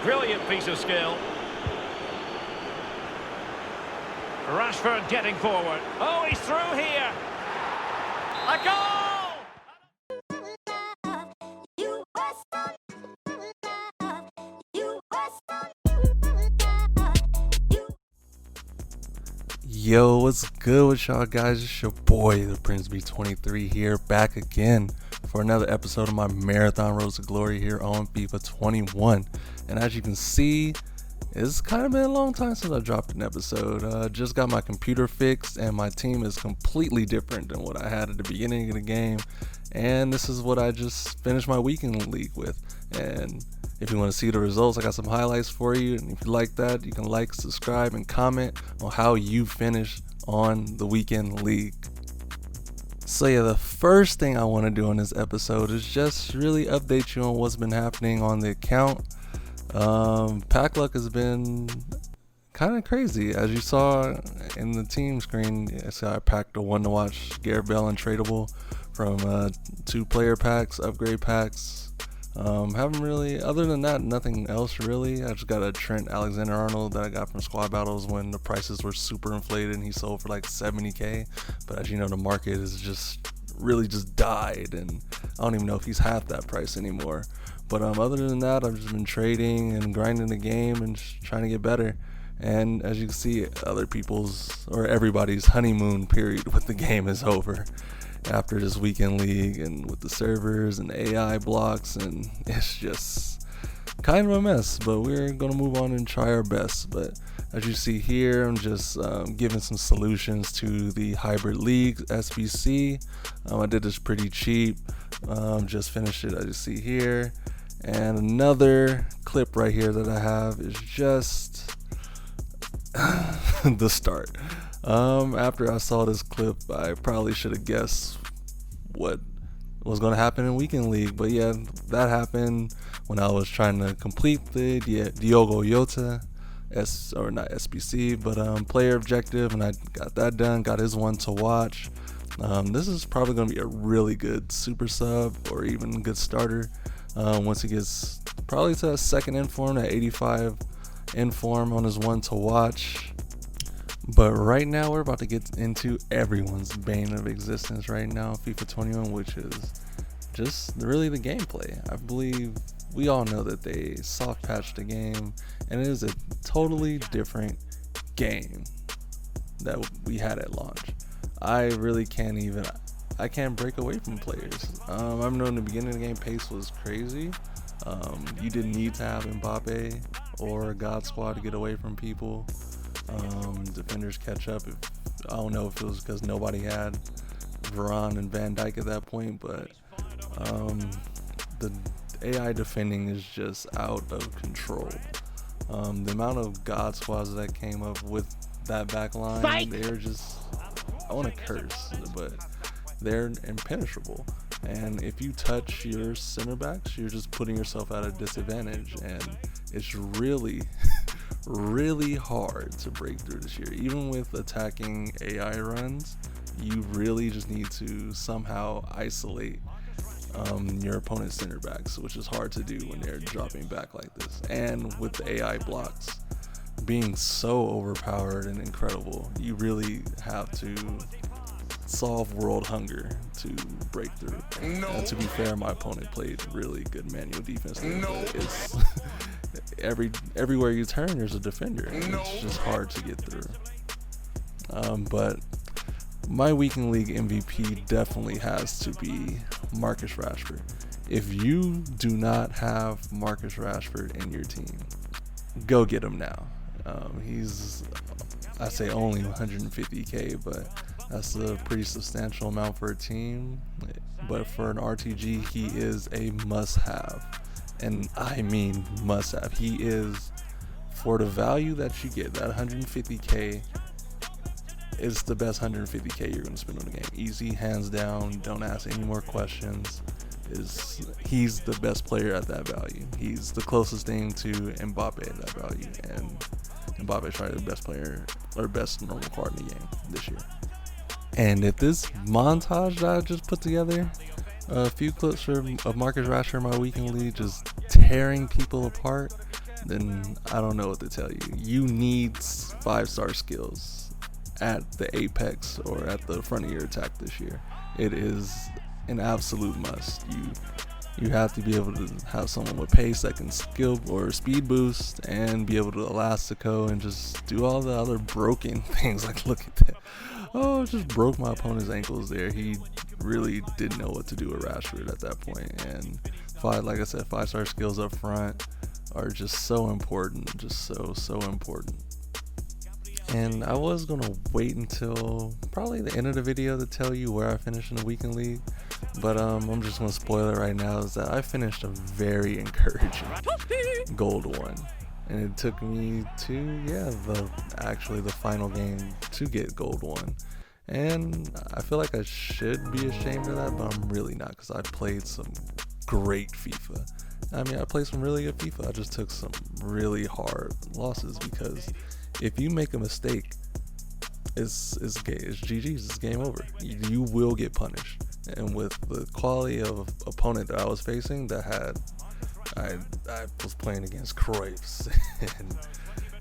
Brilliant piece of skill. Rashford getting forward. Oh, he's through here. A goal! Yo, what's good with y'all guys? It's your boy, the Prince B23 here, back again for another episode of my Marathon Road to Glory here on FIFA 21. And as you can see, it's kind of been a long time since I dropped an episode. Just got my computer fixed and my team is completely different than what I had at the beginning of the game. And this is what I just finished my weekend league with. And if you want to see the results, I got some highlights for you. And if you like that, you can like, subscribe, and comment on how you finish on the weekend league. So yeah, the first thing I want to do on this episode is just really update you on what's been happening on the account. Pack luck has been kind of crazy. As you saw in the team screen, I packed a one to watch Gareth Bale untradeable from 2 player packs, upgrade packs. Haven't really, other than that, nothing else really. I just got a Trent Alexander-Arnold that I got from Squad Battles when the prices were super inflated and he sold for like 70k. But as you know, the market is just really just died, and I don't even know if he's half that price anymore. But other than that, I've just been trading and grinding the game and just trying to get better. And as you can see, other people's or everybody's honeymoon period with the game is over after this weekend league and with the servers and the AI blocks, and it's just kind of a mess, but we're gonna move on and try our best. But as you see here, I'm just giving some solutions to the hybrid league SBC. I did this pretty cheap, just finished it as you see here. And another clip right here that I have is just the start. After I saw this clip, I probably should have guessed what was going to happen in weekend league, but yeah, that happened when I was trying to complete the Diogo Jota or not SBC, but player objective, and I got that done. Got his one to watch. This is probably going to be a really good super sub or even good starter once he gets probably to a second inform at 85 inform on his one to watch. But right now we're about to get into everyone's bane of existence right now, FIFA 21, which is just really the gameplay. I believe we all know that they soft patched the game, and it is a totally different game that we had at launch. I really I can't break away from players. I know in the beginning of the game pace was crazy. You didn't need to have Mbappe or God Squad to get away from people. Defenders catch up. I don't know if it was because nobody had Varane and Van Dijk at that point, but the AI defending is just out of control. The amount of God Squads that came up with that back line, they're just, I want to curse, but they're impenetrable. And if you touch your center backs, you're just putting yourself at a disadvantage, and it's really really hard to break through this year. Even with attacking AI runs, you really just need to somehow isolate your opponent's center backs, which is hard to do when they're dropping back like this. And with the AI blocks being so overpowered and incredible, you really have to solve world hunger to break through. And to be fair, my opponent played really good manual defense. It's everywhere you turn, there's a defender. It's just hard to get through. But my weekend league MVP definitely has to be Marcus Rashford. If you do not have Marcus Rashford in your team, go get him now. He's, I say only 150k, but that's a pretty substantial amount for a team. But for an RTG, he is a must-have. And I mean must-have. He is, for the value that you get, that 150k is the best 150k you're going to spend on the game. Easy, hands down, don't ask any more questions. He's the best player at that value. He's the closest thing to Mbappe at that value, and Mbappe is probably the best player or best normal card in the game this year. And if this montage that I just put together, a few clips of Marcus Rashford in my weekend league just tearing people apart, then I don't know what to tell you. You need 5-star skills at the apex or at the front of your attack this year. It is an absolute must. You have to be able to have someone with pace that can skill or speed boost and be able to elastico and just do all the other broken things. Like, look at that. Oh, just broke my opponent's ankles there. He really didn't know what to do with Rashford at that point. And like I said, 5-star skills up front are just so important. Just so important. And I was going to wait until probably the end of the video to tell you where I finished in the weekend league. But I'm just going to spoil it right now, is that I finished a very encouraging gold 1. And it took me to, the final game to get gold 1. And I feel like I should be ashamed of that, but I'm really not, because I played some great FIFA. I mean, I played some really good FIFA. I just took some really hard losses, because if you make a mistake, it's GG's, it's game over. You will get punished. And with the quality of opponent that I was facing, I was playing against Cruyffs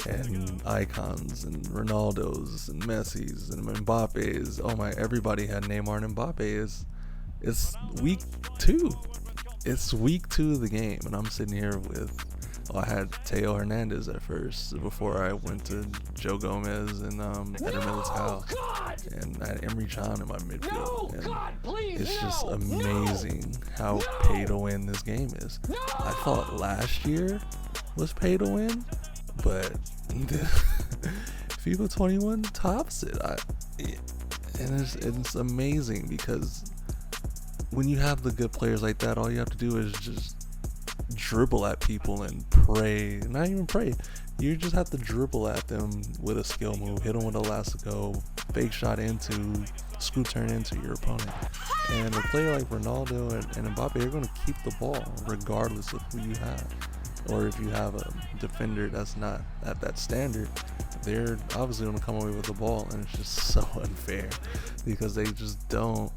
and icons and Ronaldos and Messis and Mbappe's. Oh my! Everybody had Neymar and Mbappe. It's week 2. It's week 2 of the game, and I'm sitting here with. I had Teo Hernandez at first before I went to Joe Gomez and Eder Militao, and I had Emre Can in my midfield. It's just amazing how pay to win this game is. I thought last year was pay to win, but FIFA 21 tops it. And it's amazing, because when you have the good players like that, all you have to do is just dribble at people and pray. Not even pray. You just have to dribble at them with a skill move, hit them with elastico, fake shot into, scoop turn into your opponent. And a player like Ronaldo and Mbappe, you're going to keep the ball regardless of who you have. Or if you have a defender that's not at that standard, they're obviously going to come away with the ball. And it's just so unfair, because they just don't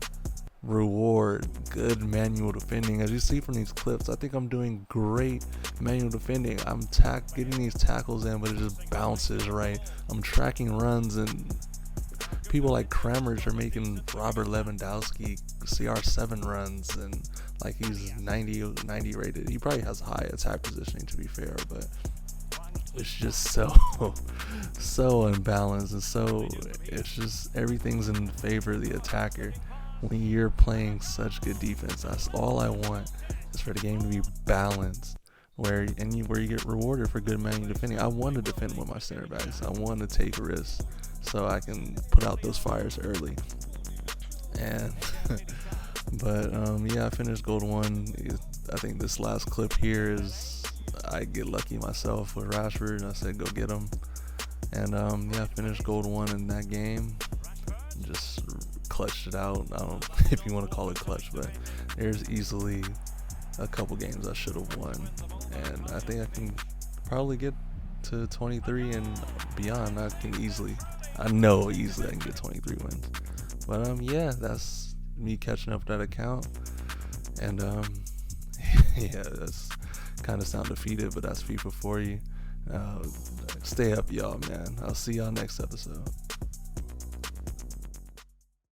reward good manual defending. As you see from these clips, I think I'm doing great manual defending. I'm getting these tackles in, but it just bounces right. I'm tracking runs, and people like Kramers are making Robert Lewandowski CR7 runs, and like he's 90 rated. He probably has high attack positioning, to be fair, but it's just so unbalanced, and it's just everything's in favor of the attacker. When you're playing such good defense, that's all I want, is for the game to be balanced, where you get rewarded for good manual defending. I want to defend with my center backs. I want to take risks so I can put out those fires early. And but I finished gold 1. I think this last clip here is I get lucky myself with Rashford, and I said go get him. And I finished gold 1 in that game. Just clutched it out. I don't know if you want to call it clutch, but there's easily a couple games I should have won, and I think I can probably get to 23 and beyond. I know easily I can get 23 wins. But that's me catching up that account, and that's kind of sound defeated, but that's FIFA for you. Stay up, y'all, man. I'll see y'all next episode.